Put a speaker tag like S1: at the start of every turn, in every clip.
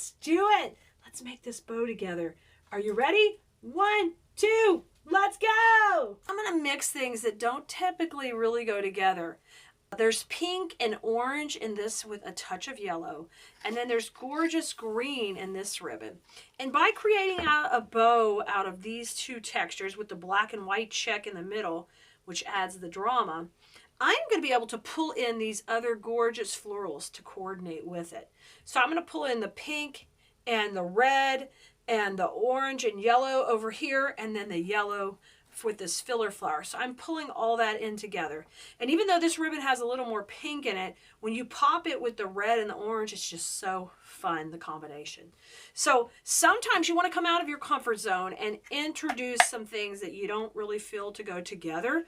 S1: Let's do it. Let's make this bow together. Are you ready? 1, 2, let's go. I'm going to mix things that don't typically really go together. There's pink and orange in this with a touch of yellow. And then there's gorgeous green in this ribbon. And by creating a bow out of these two textures with the black and white check in the middle, which adds the drama, I'm going to be able to pull in these other gorgeous florals to coordinate with it. So I'm going to pull in the pink and the red and the orange and yellow over here, and then the yellow with this filler flower. So I'm pulling all that in together. And even though this ribbon has a little more pink in it, when you pop it with the red and the orange, it's just so fun, the combination. So sometimes you want to come out of your comfort zone and introduce some things that you don't really feel to go together.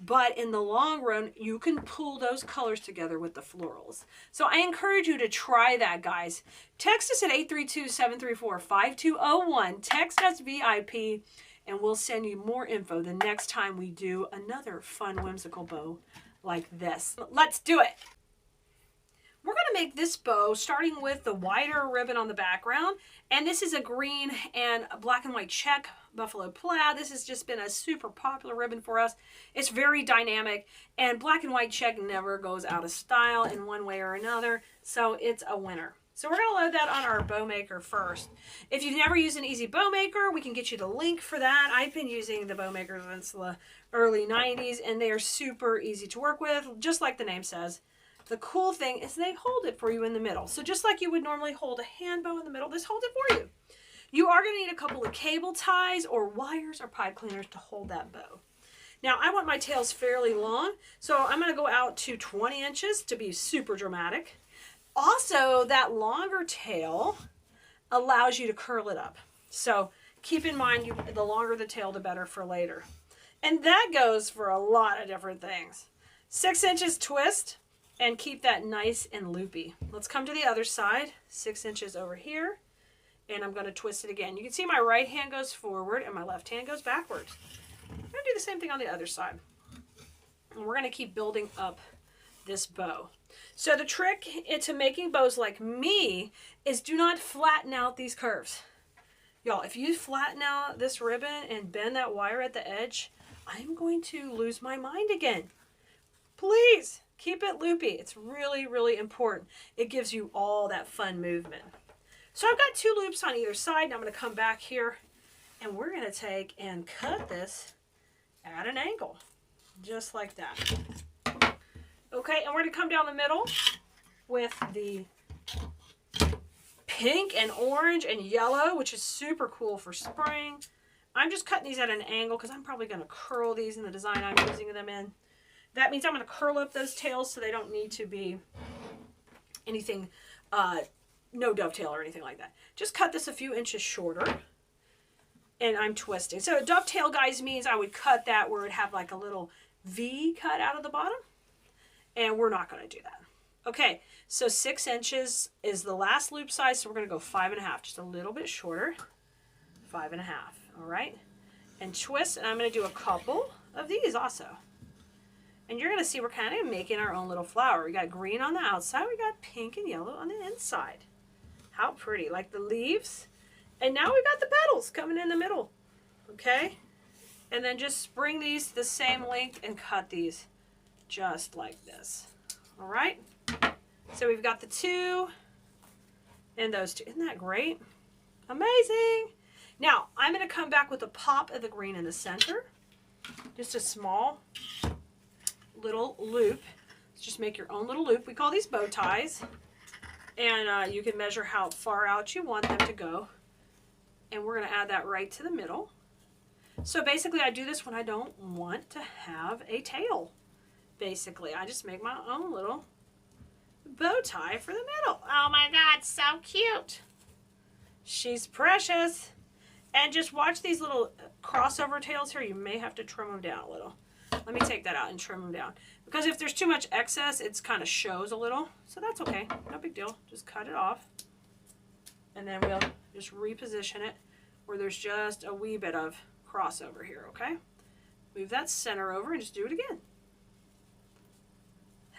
S1: But in the long run, you can pull those colors together with the florals. So I encourage you to try that, guys. Text us at 832-734-5201. Text us VIP, and we'll send you more info the next time we do another fun, whimsical bow like this. Let's do it. We're going to make this bow starting with the wider ribbon on the background. And this is a green and a black and white check buffalo plaid. This has just been a super popular ribbon for us. It's very dynamic, and black and white check never goes out of style in one way or another. So it's a winner. So we're going to load that on our bow maker first. If you've never used an easy bow maker, we can get you the link for that. I've been using the bow makers since the early 90s, and they are super easy to work with, just like the name says. The cool thing is they hold it for you in the middle. So just like you would normally hold a hand bow in the middle, this holds it for you. You are going to need a couple of cable ties or wires or pipe cleaners to hold that bow. Now I want my tails fairly long, so I'm going to go out to 20 inches to be super dramatic. Also, that longer tail allows you to curl it up. So keep in mind, the longer the tail, the better for later. And that goes for a lot of different things. 6 inches twist and keep that nice and loopy. Let's come to the other side. 6 inches over here. And I'm going to twist it again. You can see my right hand goes forward and my left hand goes backwards. I'm going to do the same thing on the other side. And we're going to keep building up this bow. So the trick into making bows like me is do not flatten out these curves. Y'all, if you flatten out this ribbon and bend that wire at the edge, I'm going to lose my mind again. Please keep it loopy. It's really, really important. It gives you all that fun movement. So I've got 2 loops on either side, and I'm going to come back here, and we're going to take and cut this at an angle, just like that. Okay, and we're going to come down the middle with the pink and orange and yellow, which is super cool for spring. I'm just cutting these at an angle because I'm probably going to curl these in the design I'm using them in. That means I'm going to curl up those tails so they don't need to be anything, no dovetail or anything like that. Just cut this a few inches shorter, and I'm twisting. So a dovetail, guys, means I would cut that where it would have like a little V cut out of the bottom. And we're not going to do that. Okay, so 6 inches is the last loop size, so we're going to go 5.5, just a little bit shorter. 5.5, all right? And twist, and I'm going to do a couple of these also. And you're going to see we're kind of making our own little flower. We got green on the outside, we got pink and yellow on the inside. How pretty, like the leaves. And now we've got the petals coming in the middle, okay? And then just bring these the same length and cut these just like this. All right, so we've got the 2 and those 2. Isn't that great? Amazing. Now I'm going to come back with a pop of the green in the center, just a small little loop. Just make your own little loop. We call these bow ties, and you can measure how far out you want them to go, and we're going to add that right to the middle. So basically I do this when I don't want to have a tail. Basically, I just make my own little bow tie for the middle. Oh my God, so cute. She's precious. And just watch these little crossover tails here. You may have to trim them down a little. Let me take that out and trim them down. Because if there's too much excess, it's kind of shows a little. So that's okay, no big deal. Just cut it off. And then we'll just reposition it where there's just a wee bit of crossover here, okay? Move that center over and just do it again.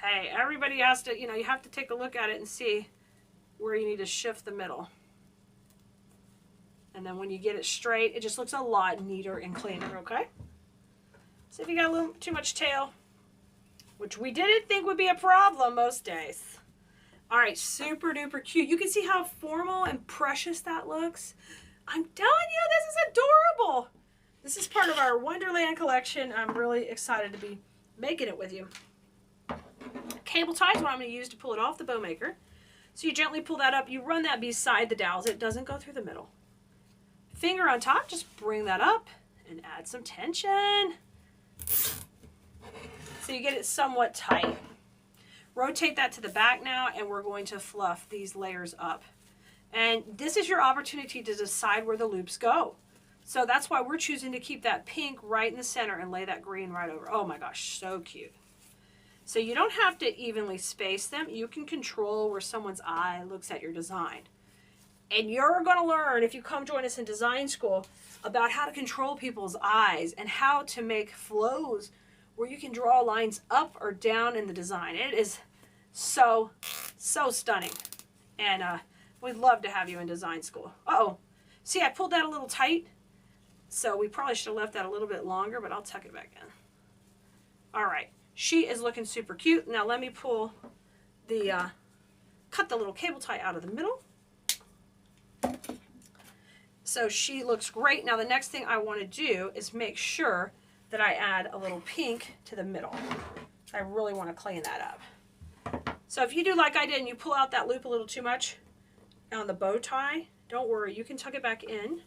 S1: Hey, everybody has to, you have to take a look at it and see where you need to shift the middle. And then when you get it straight, it just looks a lot neater and cleaner, okay? So if you got a little too much tail, which we didn't think would be a problem most days. All right, super duper cute. You can see how formal and precious that looks. I'm telling you, this is adorable. This is part of our Wonderland collection. I'm really excited to be making it with you. Cable tie is what I'm going to use to pull it off the bow maker. So you gently pull that up. You run that beside the dowels. It doesn't go through the middle. Finger on top, just bring that up and add some tension. So you get it somewhat tight. Rotate that to the back now, and we're going to fluff these layers up. And this is your opportunity to decide where the loops go. So that's why we're choosing to keep that pink right in the center and lay that green right over. Oh my gosh, so cute. So you don't have to evenly space them. You can control where someone's eye looks at your design. And you're going to learn, if you come join us in design school, about how to control people's eyes and how to make flows where you can draw lines up or down in the design. It is so, so stunning. And we'd love to have you in design school. Uh-oh. See, I pulled that a little tight. So we probably should have left that a little bit longer, but I'll tuck it back in. All right. She is looking super cute. Now let me pull the, cut the little cable tie out of the middle. So she looks great. Now the next thing I want to do is make sure that I add a little pink to the middle. I really want to clean that up. So if you do like I did and you pull out that loop a little too much on the bow tie, don't worry, you can tuck it back in,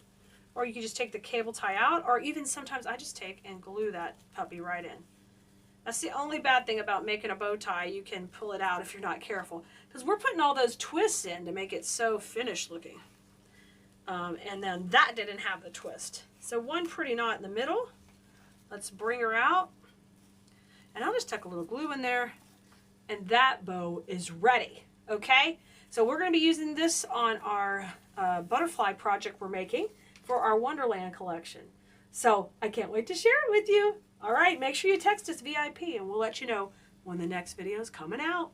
S1: or you can just take the cable tie out, or even sometimes I just take and glue that puppy right in. That's the only bad thing about making a bow tie. You can pull it out if you're not careful, because we're putting all those twists in to make it so finished looking. And then that didn't have the twist. So one pretty knot in the middle. Let's bring her out. And I'll just tuck a little glue in there. And that bow is ready. Okay? So we're going to be using this on our butterfly project we're making for our Wonderland collection. So I can't wait to share it with you. All right, make sure you text us VIP and we'll let you know when the next video is coming out.